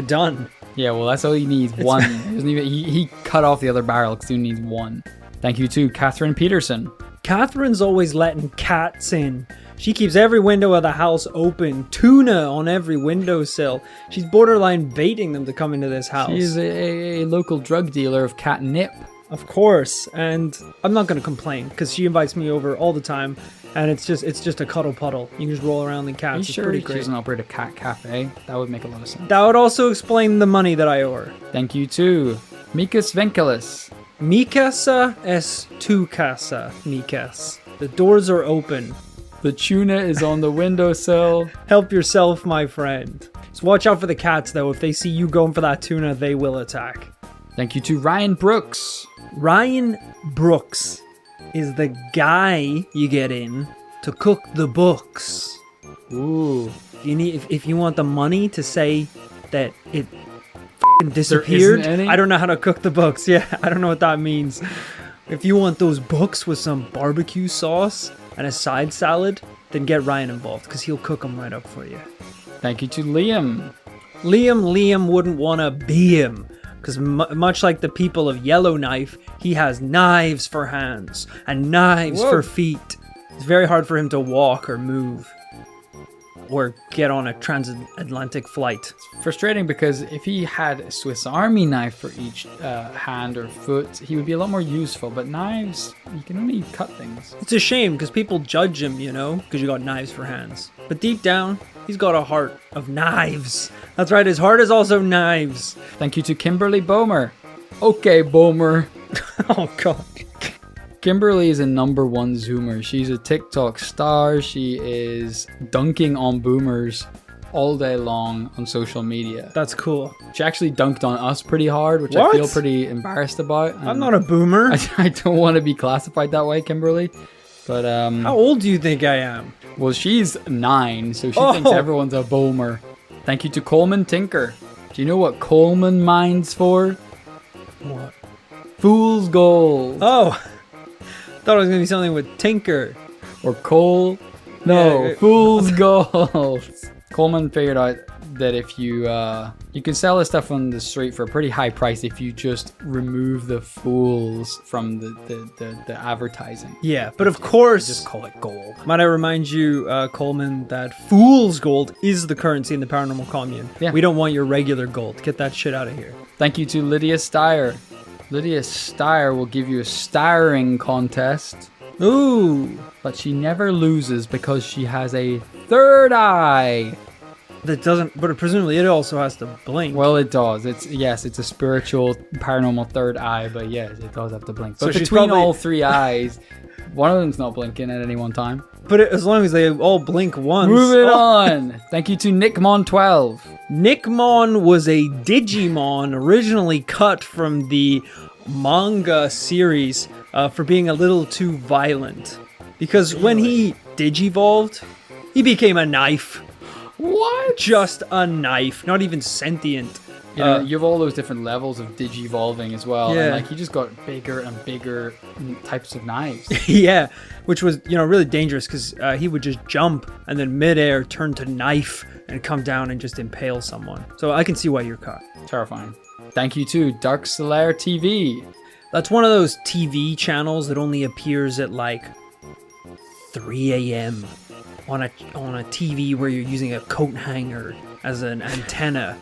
done. Yeah, well, that's all he needs. One. He cut off the other barrel because he needs 1. Thank you to Catherine Peterson. Catherine's always letting cats in. She keeps every window of the house open. Tuna on every windowsill. She's borderline baiting them to come into this house. She's a local drug dealer of catnip. Of course. And I'm not going to complain because she invites me over all the time. And it's just a cuddle puddle. You can just roll around the cats. Are you it's sure pretty she great. doesn't operate a cat cafe? That would make a lot of sense. That would also explain the money that I owe her. Thank you to Mikas Venkelis. Mikasa es tu casa, Mikas. The doors are open. The tuna is on the windowsill. Help yourself, my friend. Just watch out for the cats, though. If they see you going for that tuna, they will attack. Thank you to Ryan Brooks. Ryan Brooks is the guy you get in to cook the books. Ooh. If you want the money to say that it disappeared, I don't know how to cook the books. Yeah, I don't know what that means. If you want those books with some barbecue sauce and a side salad, then get Ryan involved because he'll cook them right up for you. Thank you to Liam. Liam wouldn't want to be him because much like the people of Yellowknife, he has knives for hands and knives for feet. It's very hard for him to walk or move or get on a transatlantic flight. It's frustrating because if he had a Swiss Army knife for each hand or foot, he would be a lot more useful. But knives, you can only cut things. It's a shame because people judge him, because you got knives for hands. But deep down, he's got a heart of knives. That's right, his heart is also knives. Thank you to Kimberly Bomer. Okay, Bomer. Oh, God. Kimberly is a #1 Zoomer. She's a TikTok star. She is dunking on boomers all day long on social media. That's cool. She actually dunked on us pretty hard, which I feel pretty embarrassed about. I'm not a boomer. I don't want to be classified that way, Kimberly. But how old do you think I am? Well, she's 9, so she thinks everyone's a boomer. Thank you to Coleman Tinker. Do you know what Coleman mines for? What? Fool's gold. Oh, thought it was gonna be something with Tinker. Or coal. No, Yeah. fool's gold. Coleman figured out that if you can sell this stuff on the street for a pretty high price if you just remove the fools from the advertising. Yeah, but of course, Just call it gold. might I remind you, Coleman, that fool's gold is the currency in the paranormal commune. Yeah. We don't want your regular gold. Get that shit out of here. Thank you to Lydia Steyer. Lydia Steyer will give you a stiring contest, Ooh, but she never loses because she has a third eye. that doesn't. But presumably, it also has to blink. Well, it does. It's a spiritual paranormal third eye, but yes, it does have to blink. But So she's between probably- all three eyes, one of them's not blinking at any one time. But as long as they all blink once. Moving Oh. on. Thank you to Nickmon12. Nickmon was a Digimon originally cut from the manga series for being a little too violent. Because when he digivolved, he became a knife. What? Just a knife, not even sentient. You know, you have all those different levels of digivolving as well. Yeah. And like he just got bigger and bigger types of knives. Yeah, which was, really dangerous because he would just jump and then midair turn to knife and come down and just impale someone. So I can see why you're caught. Terrifying. Thank you to Dark Solaire TV. That's one of those TV channels that only appears at like 3 a.m. on a TV where you're using a coat hanger as an antenna,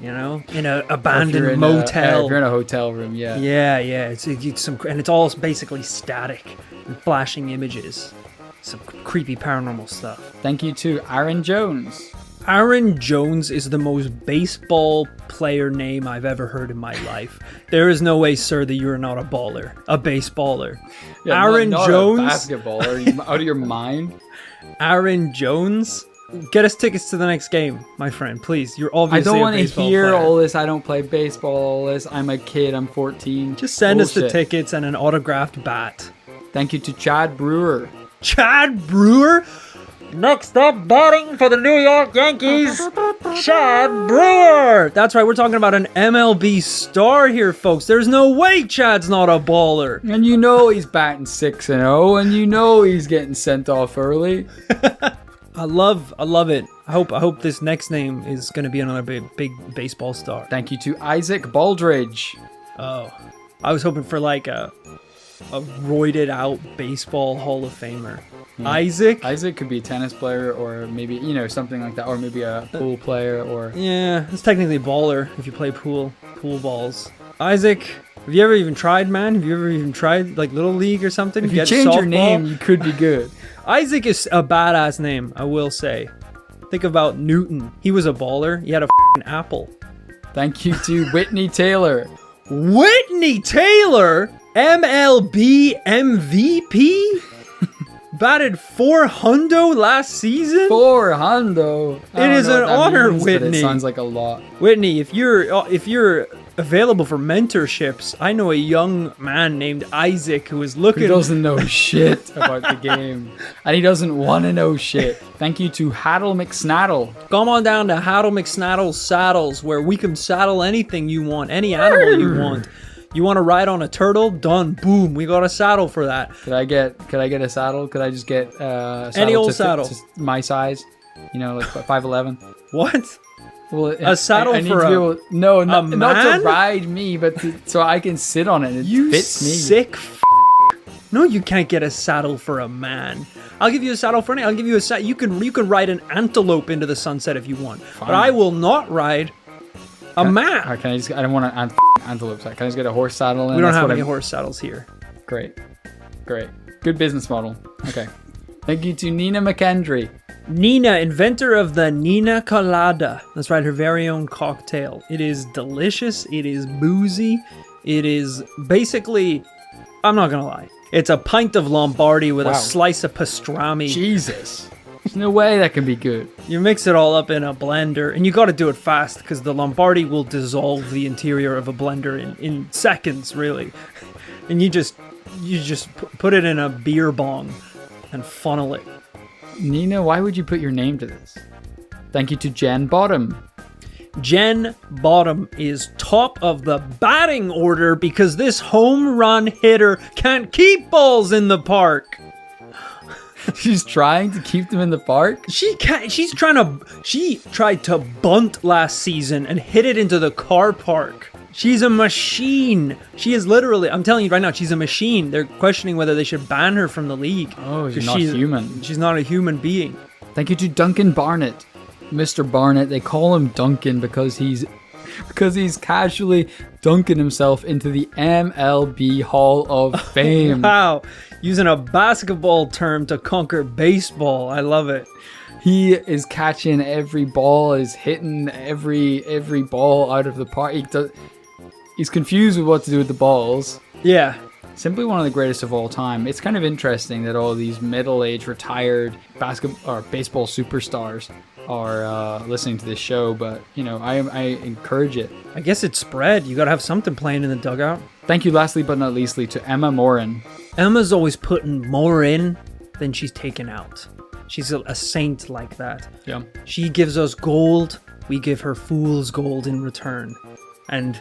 in an If you're abandoned in motel. if you're in a hotel room, yeah. Yeah, it's some, and it's all basically static and flashing images, some creepy paranormal stuff. Thank you to Aaron Jones. Aaron Jones is the most baseball player name I've ever heard in my life. There is no way, sir, that you're not a baseballer. Yeah, Aaron not Jones, a basketball. Are you out of your mind? Aaron Jones, get us tickets to the next game, my friend, please. You're I obviously don't a want to baseball hear player. all this. I don't play baseball. All this. I'm a kid. I'm 14. Just send us the Bullshit. tickets and an autographed bat. Thank you to Chad Brewer. Chad Brewer? Next up, batting for the New York Yankees, Chad Brewer. That's right, we're talking about an MLB star here, folks. There's no way Chad's not a baller. And you know he's batting 6-0, and you know he's getting sent off early. I love it. I hope this next name is going to be another big baseball star. Thank you to Isaac Baldridge. Oh, I was hoping for like a roided out baseball Hall of Famer. Isaac? Isaac could be a tennis player, or maybe something like that, or maybe a pool player, or Yeah, it's technically baller if you play pool balls. Isaac, have you ever even tried, man? Have you ever even tried like Little League or something? if you Get change your softball? name, you could be good. Isaac is a badass name, I will say. Think about Newton. He was a baller. He had a f***ing apple. Thank you to Whitney Taylor. Whitney Taylor, MLB MVP? Batted 400 last season? For Hondo. It is an honor, It Whitney. sounds like a lot. Whitney, if you're available for mentorships, I know a young man named Isaac who is looking. He doesn't know shit about the game. And he doesn't want to know shit. Thank you to Haddle McSnaddle. Come on down to Haddle McSnaddle's Saddles, where we can saddle anything you want, any animal you want. You want to ride on a turtle? Done. Boom. We got a saddle for that. Could I get a saddle? Could I just get a saddle Any old to fit saddle. to my size? Like 5'11"? What? Well, A saddle I need for to be able, no, not man? to ride me, but so I can sit on it. It You fits me. sick No, you can't get a saddle for a man. I'll give you a saddle for any. I'll give you a saddle. You can ride an antelope into the sunset if you want. But I will not ride a man. Can I just? I don't want an antelope. Can I just get a horse saddle? We don't have any horse saddles here. Great. Good business model. Okay. Thank you to Nina McKendry. Nina, inventor of the Nina Colada. That's right, her very own cocktail. It is delicious. It is boozy. It is basically, I'm not gonna lie, it's a pint of Lombardi with Wow. a slice of pastrami. Jesus. There's no way that can be good. You mix it all up in a blender, and you got to do it fast because the Lombardi will dissolve the interior of a blender in seconds, really. And you just put it in a beer bong and funnel it. Nina, why would you put your name to this? Thank you to Jen Bottom. Jen Bottom is top of the batting order because this home run hitter can't keep balls in the park. She's trying to keep them in the park? She tried to bunt last season and hit it into the car park. She's a machine. She is literally, I'm telling you right now, she's a machine. They're questioning whether they should ban her from the league. Oh, she's not human. She's not a human being. Thank you to Duncan Barnett. Mr. Barnett, they call him Duncan because he's casually dunking himself into the MLB Hall of Fame. Wow, using a basketball term to conquer baseball. I love it. He is catching every ball, is hitting every ball out of the park. He's confused with what to do with the balls. Yeah. Simply one of the greatest of all time. It's kind of interesting that all these middle-aged retired basketball or baseball superstars are listening to this show, but you know, I encourage it. I guess it's spread. You gotta have something playing in the dugout. Thank you, lastly but not leastly, to Emma Morin. Emma's always putting more in than she's taking out. She's a saint like that. Yeah. She gives us gold. We give her fool's gold in return. And,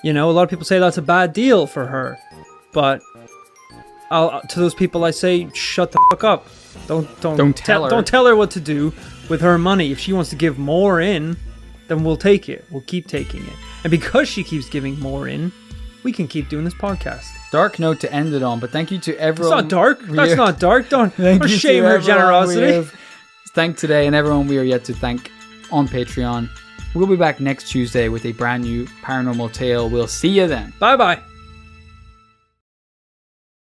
you know, a lot of people say that's a bad deal for her. But to those people I say, shut the fuck up. Don't tell her what to do with her money. If she wants to give more in, then we'll take it. We'll keep taking it. And because she keeps giving more in, we can keep doing this podcast. Dark note to end it on, but thank you to everyone. It's not dark. That's not dark. Don't shame her generosity. Thank today and everyone we are yet to thank on Patreon. We'll be back next Tuesday with a brand new paranormal tale. We'll see you then. Bye-bye.